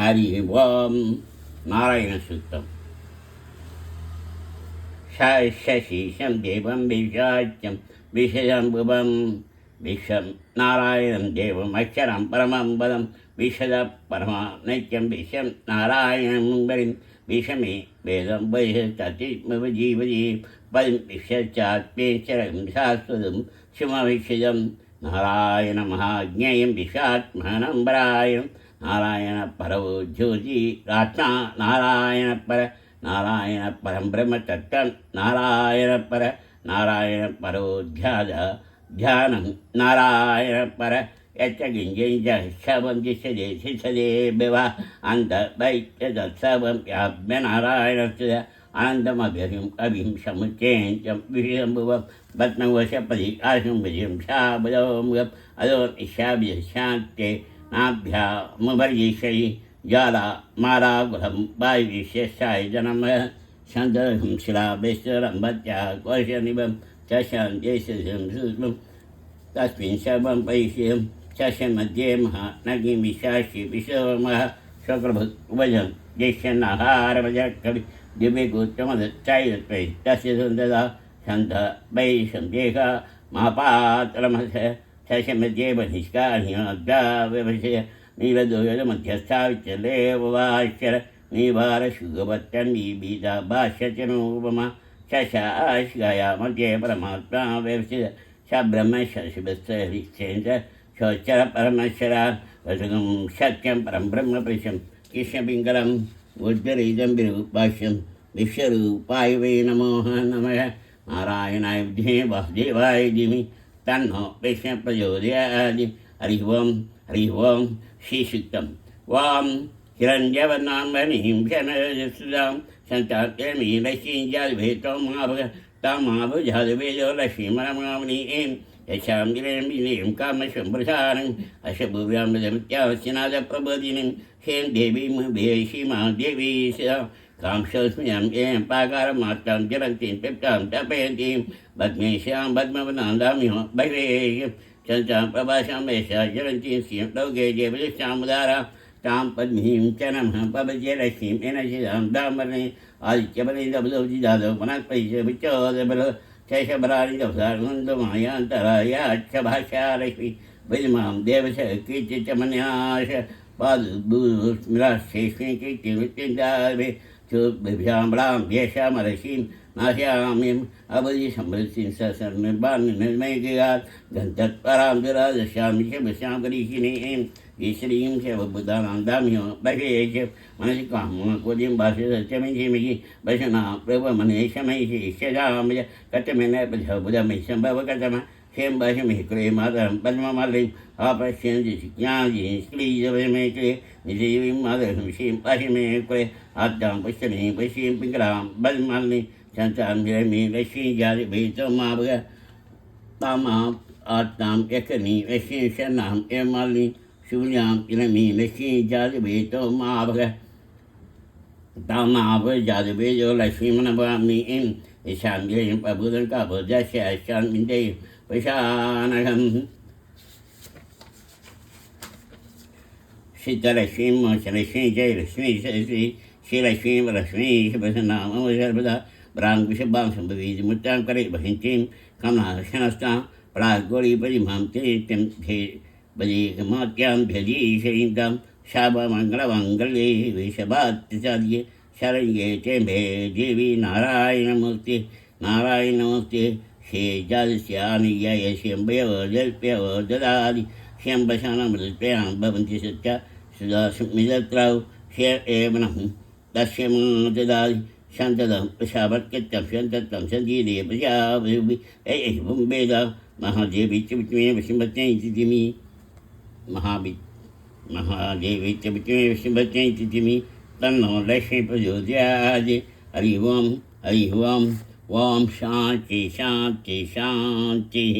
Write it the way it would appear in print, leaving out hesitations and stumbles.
हरि ओम नारायण सूक्तम। शशीशं देवं विशाच्यं विषजम्बुवं विश्वं नारायणं देवमक्षरं परमं पदं विशद परमा नैत्यं विश्वं नारायणं वरिं विषमे वेदं वैशतिमजीवजी पदं विश्वचात्मेश्वरं शाश्वतं शिवविक्षजं नारायण महाज्ञेयं विश्वात्मनं परायणं नारायण परो ज्योतिरात्मा नारायण परं ब्रह्म तत्त्वं नारायण परो ध्यानं नारायण पर यच्च किञ्चिञ्च शवं जिष्यते शिष्यते विवा अन्तवैत्यदत्सवं व्याप्य नारायणस्य अनन्तमभ्यसिं कविं समुच्चयन्तं विषयम्भुवं पद्मवशपदि आशं विजयं शाबदं अदो निशाभ्यशान्ते नाभ्यामुपर्यिष्यति ज्वाला मारागुलं वायुविशेषाय जनम शान्तरं शिलाभेश्वरं भत्या कोशनिभं चशान्त्येशं सूक्ष्मं तस्मिन् सर्वं पैश्यं शशमध्ये महानगिं विशासि विश्वमः शुक्रभुवजं ज्येष्ठनाहारभजकवि दिव्यगोत्रमदच्चायत्वै तस्य सन्तदा सन्त वै सन्देहा महापात्रमथ शशमध्ये बहिष्कार्यव्यवशय नीलदोयमध्यस्थाविचलेवाश्चर निवारशुगवत्तन्वीबीजा भाष्यचनोपमा शशाश्गया मध्ये परमात्मा व्यवसित स ब्रह्म शिवस्तेन्द्र शोच्चर परमेश्वरा वसुगं सत्यं परं ब्रह्म पुरुषं कृष्णपिङ्गलम् उद्गरीतं विरूपाक्ष्यं विश्वरूपाय वै नमो नमः नारायणाय विद्महे वासुदेवाय धीमहि तन्नो विष्णुः प्रचोदयात् हरि ओम श्रीसूक्तम् वां हिरण्यवर्णां वह्निं शनयसुधां सन्ताप्यमीं लक्ष्मीं जातवेदं तामाभुजातवेदो लक्ष्मीमरमामनीं यशां गिरिं कामशम्प्रसारम् अशभुव्यां मृदमित्यावस्यनादप्रबोधिनीं हें देवीं भेषीमां देवी सदा कांशोऽस्म्यां यें पाकारमात्रां जलन्तीं पिप्तां तपयन्तीं पद्मेश्यां पद्मवनान्दामिह भवेयं चन्द्रां प्रभासां वेषा जलन्तीं श्रियं लोके देवदृष्टामुदारा तां पद्मीं च नमः पवजे लक्ष्मीं एनशिदां दामर्णे आदित्यबलिन्दबुधौजिदादौ वनक्पैश्चोदबलो शैशबलारिन्दवसारनन्दमायान्तरायाच्छभाषा लक्ष्मी विद्मां देवशकीर्ति च मन्याश पादुस्मिराशेष्मी कीर्तिवृत्तिन्दावे चोद्भ्याम्रां येषामरशीं नाश्यामीम् अवधि समृद्धिं ससर्निर्बान्निर्मयगिरात् गन्तत्परां दुरादश्यामि शमश्यां करीषिणीं ईश्वरीं शवबुधानां दाम्यो भवेश मनसि कामकोदिं भाषसत्यमिषिमिषि वशना प्रभमनेशमैषि शजामय कथमेन बुधमयि सम्भव कथम क्षें वशमिः क्रे मातरं पद्ममालिं आपश्यन्ति ज्ञानीं श्रीजवमे क्रे निजीवीं मातरं श्रीं पश्यमे क्रे आत्तां पश्यमीं पश्यीं पिङ्गलां पद्मालिनीं सन्तां हिरमीं लक्ष्मीं जातिभेतमाभग तामां आत्तां यक्षिणीं लक्ष्मीं शरणां एमालिनीं शून्यां इलमीं लक्ष्मीं जातिभेतमाभग तामाभजातिभेजो लक्ष्मीमनवामीं यशां गिरिं प्रबुधं काभोजस्य शान्मिन्दे वशानहं सिद्धलक्ष्मीं मोक्षलक्ष्मीं जयलक्ष्मीं श्री श्रीलक्ष्मीं वरलक्ष्मीं शुभसनाम सर्वदा ब्राह्मविषभां सम्भवीति मुद्रां करे बहिन्तीं कमलाशनस्तां परागौरीपरिमां तीर्थं धे बलीकमात्यां भजीशरीन्तां शाभमङ्गलमङ्गल्ये वैशभात्यसाद्ये शरण्ये चेम्भे देवी नारायणमूर्ति शेजास्यानियाय शम्भयो ददाति शम्भशानमृत्यां भवन्ति सत्या सुदास्मिदत्रौ ह्य एव नः तस्य ददाति शान्तदं प्रशावत्कृत्यं शन्तत्वं सन्दीदे प्रजाभि एवं वेद महादेवी च विष्णुवे वशिमत्यै तिथिमि महादेवी च विष्णुवे वशिमत्यै तिथिमि तन्नो लक्ष्मी प्रचोदयात् हरि ओम ओम शान्ति शान्ति शान्तिः।